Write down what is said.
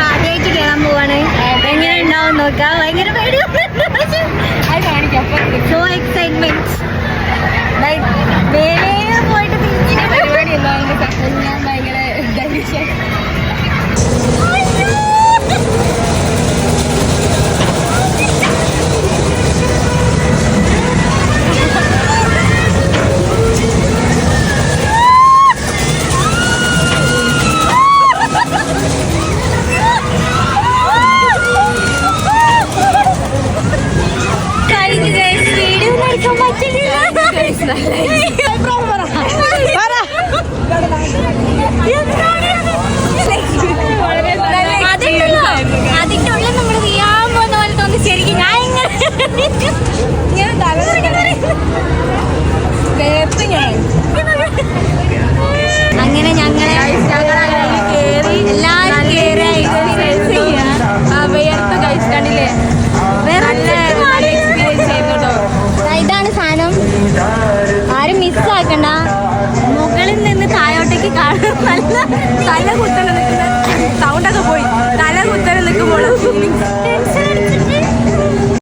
ആദ്യമായിട്ട് കേറാൻ പോവാണ്. എങ്ങനെ ഉണ്ടാവും നോക്കാം. ഭയങ്കര പേടി. So excitement. വേഗം പോയിട്ട് തിരിച്ചിട്ട് പരിപാടി ഞാൻ ഭയങ്കര അതിന്റെ ഉള്ളിൽ നമ്മൾ ചെയ്യാൻ പോകുന്ന പോലെ തോന്നി. ശരിക്കും ഞാൻ അങ്ങനെ ഞങ്ങളെ എല്ലാരും കണ്ടില്ലേ. ഇതാണ് സാധനം. ആരും മിസ്സാക്കണ്ട. മുകളിൽ നിന്ന് താഴോട്ടേക്ക് കാണും. നല്ല തല കുത്തനെ നിൽക്കുന്ന സൗണ്ടൊക്കെ പോയി. തല കുത്തനെ നിൽക്കുമ്പോൾ